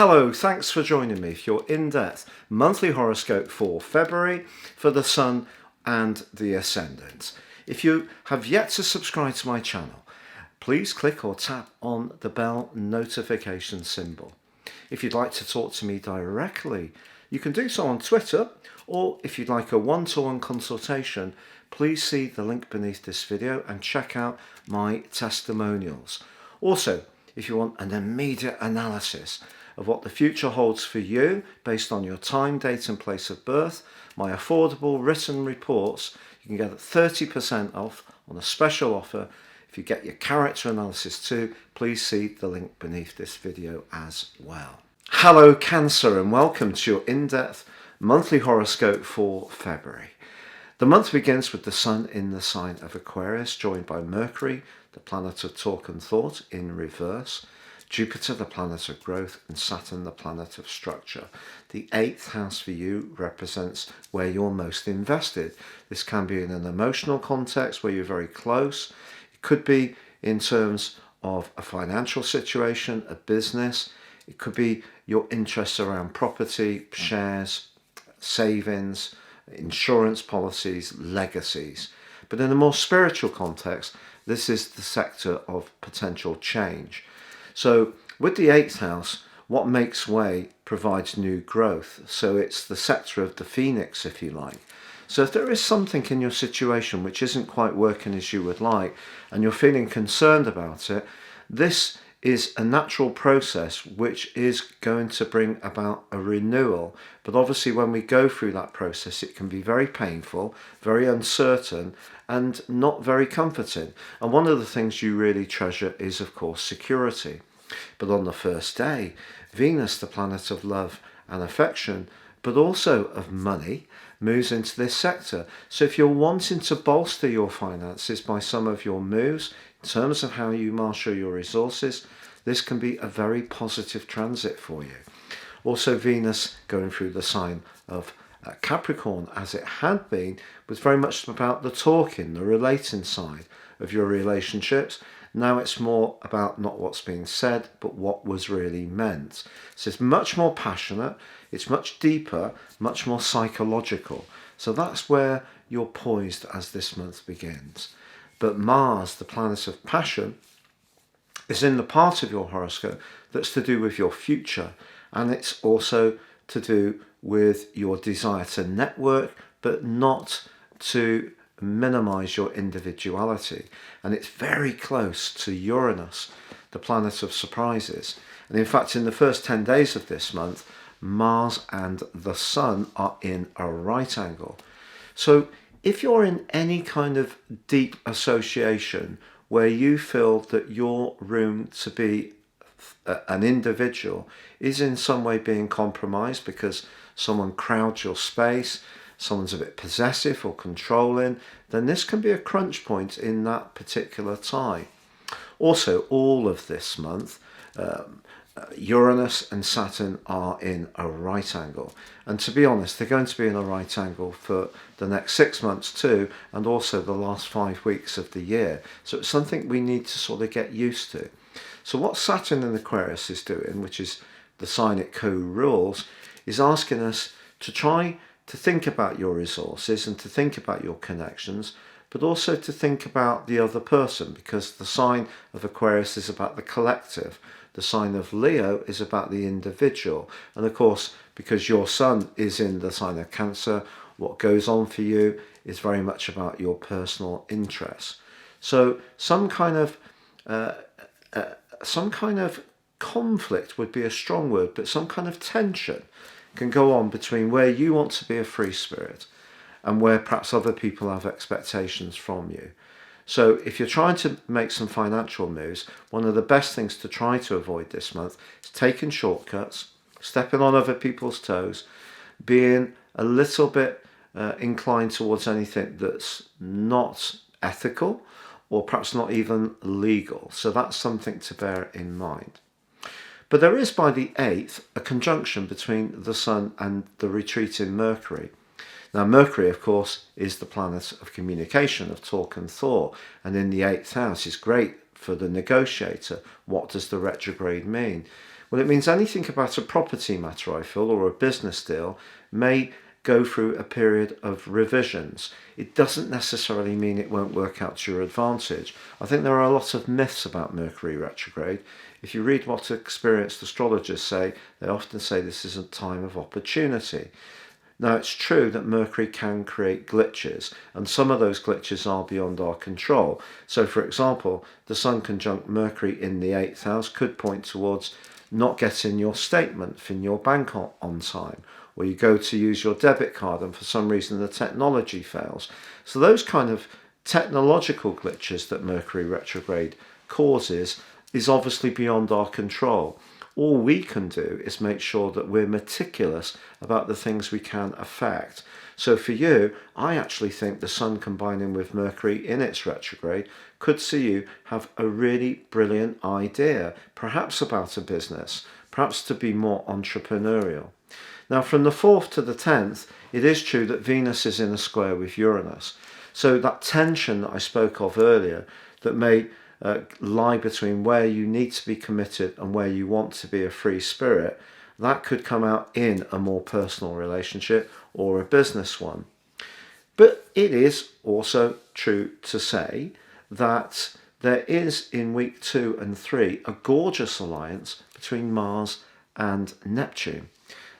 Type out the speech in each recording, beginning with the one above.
Hello, thanks for joining me for your in-depth monthly horoscope for February for the Sun and the Ascendant. If you have yet to subscribe to my channel, please click or tap on the bell notification symbol. If you'd like to talk to me directly, you can do so on Twitter, or if you'd like a one-to-one consultation, please see the link beneath this video and check out my testimonials. Also, if you want an immediate analysis of what the future holds for you based on your time, date and place of birth, my affordable written reports, you can get 30% off on a special offer. If you get your character analysis too, please see the link beneath this video as well. Hello Cancer, and welcome to your in-depth monthly horoscope for February. The month begins with the Sun in the sign of Aquarius, joined by Mercury, the planet of talk and thought, in reverse, Jupiter, the planet of growth, and Saturn, the planet of structure. The 8th house for you represents where you're most invested. This can be in an emotional context where you're very close. It could be in terms of a financial situation, a business. It could be your interests around property, shares, savings, insurance policies, legacies. But in a more spiritual context, this is the sector of potential change. So with the 8th house, what makes way provides new growth. So it's the sector of the phoenix, if you like. So if there is something in your situation which isn't quite working as you would like, and you're feeling concerned about it, this is a natural process which is going to bring about a renewal. But obviously when we go through that process, it can be very painful, very uncertain, and not very comforting. And one of the things you really treasure is, of course, security. But on the first day, Venus, the planet of love and affection, but also of money, moves into this sector. So if you're wanting to bolster your finances by some of your moves, in terms of how you marshal your resources, this can be a very positive transit for you. Also, Venus going through the sign of Capricorn, as it had been, was very much about the talking, the relating side of your relationships. Now it's more about not what's being said, but what was really meant. So it's much more passionate, it's much deeper, much more psychological. So that's where you're poised as this month begins. But Mars, the planet of passion, is in the part of your horoscope that's to do with your future. And it's also to do with your desire to network, but not to minimize your individuality. And it's very close to Uranus, the planet of surprises. And in fact, in the first 10 days of this month, Mars and the Sun are in a right angle. So if you're in any kind of deep association where you feel that your room to be an individual is in some way being compromised because someone crowds your space, someone's a bit possessive or controlling, then this can be a crunch point in that particular time. Also, all of this month, Uranus and Saturn are in a right angle. And to be honest, they're going to be in a right angle for the next 6 months too, and also the last 5 weeks of the year. So it's something we need to sort of get used to. So what Saturn in Aquarius is doing, which is the sign it co-rules, is asking us to try to think about your resources and to think about your connections, but also to think about the other person, because the sign of Aquarius is about the collective. The sign of Leo is about the individual. And of course, because your Sun is in the sign of Cancer, what goes on for you is very much about your personal interests. So some kind of conflict would be a strong word, but some kind of tension can go on between where you want to be a free spirit and where perhaps other people have expectations from you. So if you're trying to make some financial moves, one of the best things to try to avoid this month is taking shortcuts, stepping on other people's toes, being a little bit inclined towards anything that's not ethical or perhaps not even legal. So that's something to bear in mind. But there is, by the 8th, a conjunction between the Sun and the retreating Mercury. Now, Mercury, of course, is the planet of communication, of talk and thought, and in the 8th house is great for the negotiator. What does the retrograde mean? Well, it means anything about a property matter, I feel, or a business deal may go through a period of revisions. It doesn't necessarily mean it won't work out to your advantage. I think there are a lot of myths about Mercury retrograde. If you read what experienced astrologers say, they often say this is a time of opportunity. Now, it's true that Mercury can create glitches, and some of those glitches are beyond our control. So, for example, the Sun conjunct Mercury in the 8th house could point towards not getting your statement from your bank on time, or you go to use your debit card and for some reason the technology fails. So those kind of technological glitches that Mercury retrograde causes is obviously beyond our control. All we can do is make sure that we're meticulous about the things we can affect. So for you, I actually think the Sun combining with Mercury in its retrograde could see you have a really brilliant idea, perhaps about a business, perhaps to be more entrepreneurial. Now, from the 4th to the 10th, it is true that Venus is in a square with Uranus. So that tension that I spoke of earlier that may lie between where you need to be committed and where you want to be a free spirit, that could come out in a more personal relationship or a business one. But it is also true to say that there is in week 2 and 3 a gorgeous alliance between Mars and Neptune.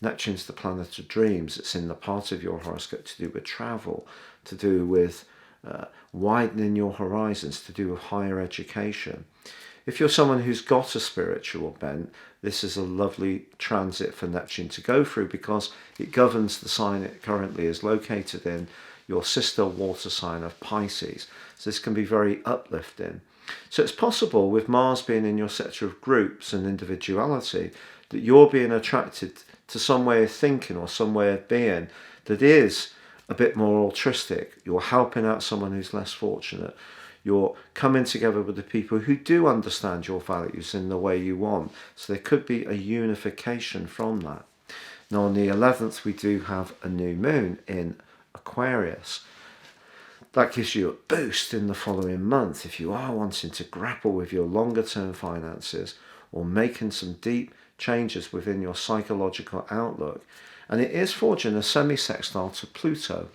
Neptune's the planet of dreams. It's in the part of your horoscope to do with travel, to do with widening your horizons, to do with higher education. If you're someone who's got a spiritual bent, this is a lovely transit for Neptune to go through because it governs the sign it currently is located in, your sister water sign of Pisces. So this can be very uplifting. So it's possible with Mars being in your sector of groups and individuality that you're being attracted to some way of thinking or some way of being that is a bit more altruistic. You're helping out someone who's less fortunate. You're coming together with the people who do understand your values in the way you want. So there could be a unification from that. Now on the 11th, we do have a new moon in Aquarius. That gives you a boost in the following month if you are wanting to grapple with your longer term finances or making some deep changes within your psychological outlook. And it is forging a semi-sextile to Pluto.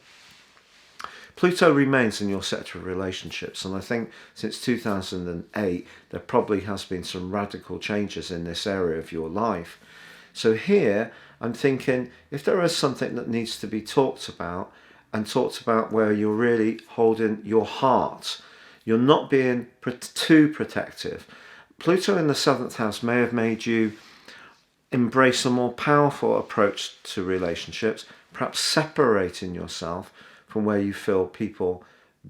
Pluto remains in your sector of relationships, and I think since 2008 there probably has been some radical changes in this area of your life. So here I'm thinking if there is something that needs to be talked about, and talked about where you're really holding your heart, you're not being too protective. Pluto in the 7th house may have made you embrace a more powerful approach to relationships, perhaps separating yourself from where you feel people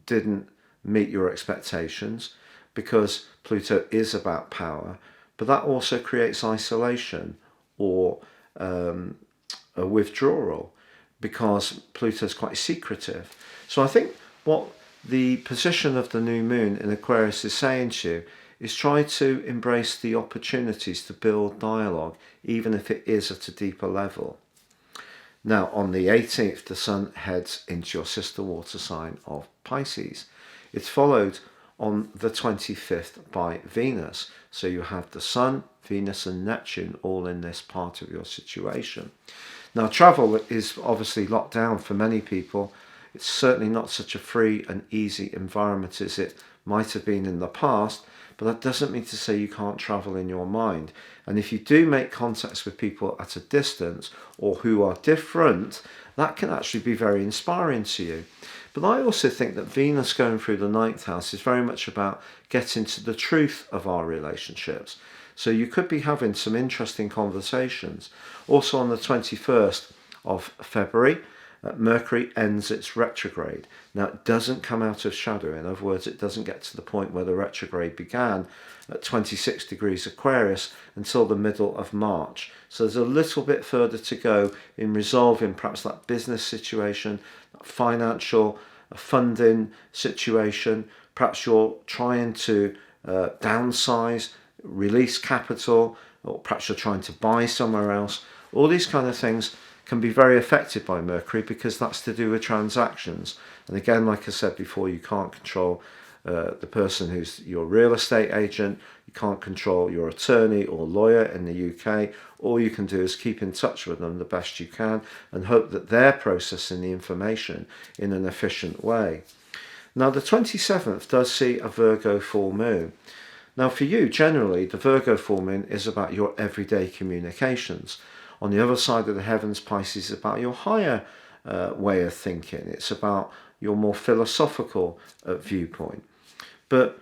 didn't meet your expectations, because Pluto is about power, but that also creates isolation or a withdrawal because Pluto is quite secretive. So I think what the position of the new moon in Aquarius is saying to you is try to embrace the opportunities to build dialogue, even if it is at a deeper level. Now, on the 18th, the Sun heads into your sister water sign of Pisces. It's followed on the 25th by Venus. So you have the Sun, Venus and Neptune all in this part of your situation. Now, travel is obviously locked down for many people. It's certainly not such a free and easy environment as it might have been in the past, but that doesn't mean to say you can't travel in your mind. And if you do make contacts with people at a distance or who are different, that can actually be very inspiring to you. But I also think that Venus going through the 9th house is very much about getting to the truth of our relationships. So you could be having some interesting conversations. Also on the 21st of February, Mercury ends its retrograde. Now it doesn't come out of shadow. In other words, it doesn't get to the point where the retrograde began at 26 degrees Aquarius until the middle of March. So there's a little bit further to go in resolving perhaps that business situation, that financial funding situation. Perhaps you're trying to downsize, release capital, or perhaps you're trying to buy somewhere else. All these kind of things can be very affected by Mercury because that's to do with transactions. And again, like I said before, you can't control the person who's your real estate agent. You can't control your attorney or lawyer in the UK. All you can do is keep in touch with them the best you can and hope that they're processing the information in an efficient way. Now, the 27th does see a Virgo full moon. Now, for you, generally, the Virgo full moon is about your everyday communications. On the other side of the heavens, Pisces is about your higher way of thinking. It's about your more philosophical viewpoint. But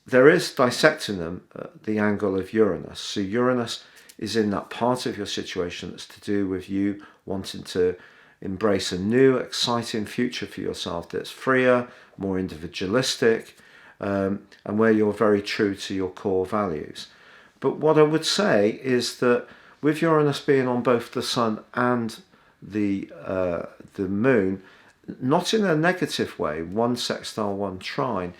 there is, dissecting them, the angle of Uranus. So Uranus is in that part of your situation that's to do with you wanting to embrace a new, exciting future for yourself that's freer, more individualistic, and where you're very true to your core values. But what I would say is that with Uranus being on both the Sun and the Moon, not in a negative way, one sextile, one trine,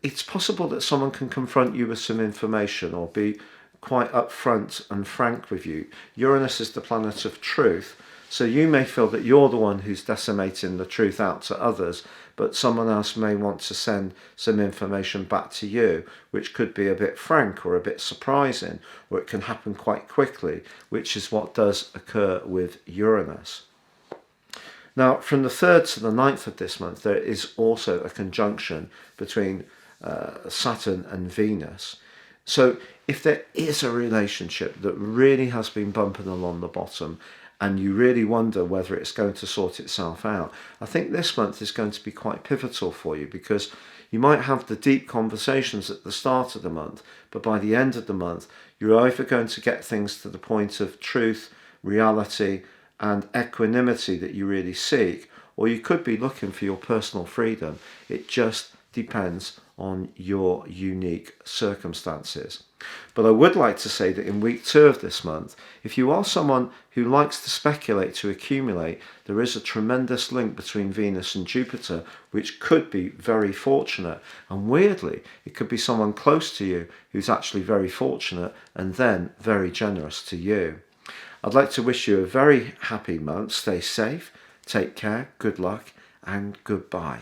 it's possible that someone can confront you with some information or be quite upfront and frank with you. Uranus is the planet of truth, so you may feel that you're the one who's decimating the truth out to others, but someone else may want to send some information back to you, which could be a bit frank or a bit surprising, or it can happen quite quickly, which is what does occur with Uranus. Now, from the 3rd to the 9th of this month, there is also a conjunction between Saturn and Venus. So if there is a relationship that really has been bumping along the bottom and you really wonder whether it's going to sort itself out, I think this month is going to be quite pivotal for you, because you might have the deep conversations at the start of the month, but by the end of the month, you're either going to get things to the point of truth, reality, and equanimity that you really seek, or you could be looking for your personal freedom. It just depends on your unique circumstances. But I would like to say that in week 2 of this month, if you are someone who likes to speculate to accumulate, there is a tremendous link between Venus and Jupiter, which could be very fortunate. And weirdly, it could be someone close to you who's actually very fortunate and then very generous to you. I'd like to wish you a very happy month. Stay safe, take care, good luck, and goodbye.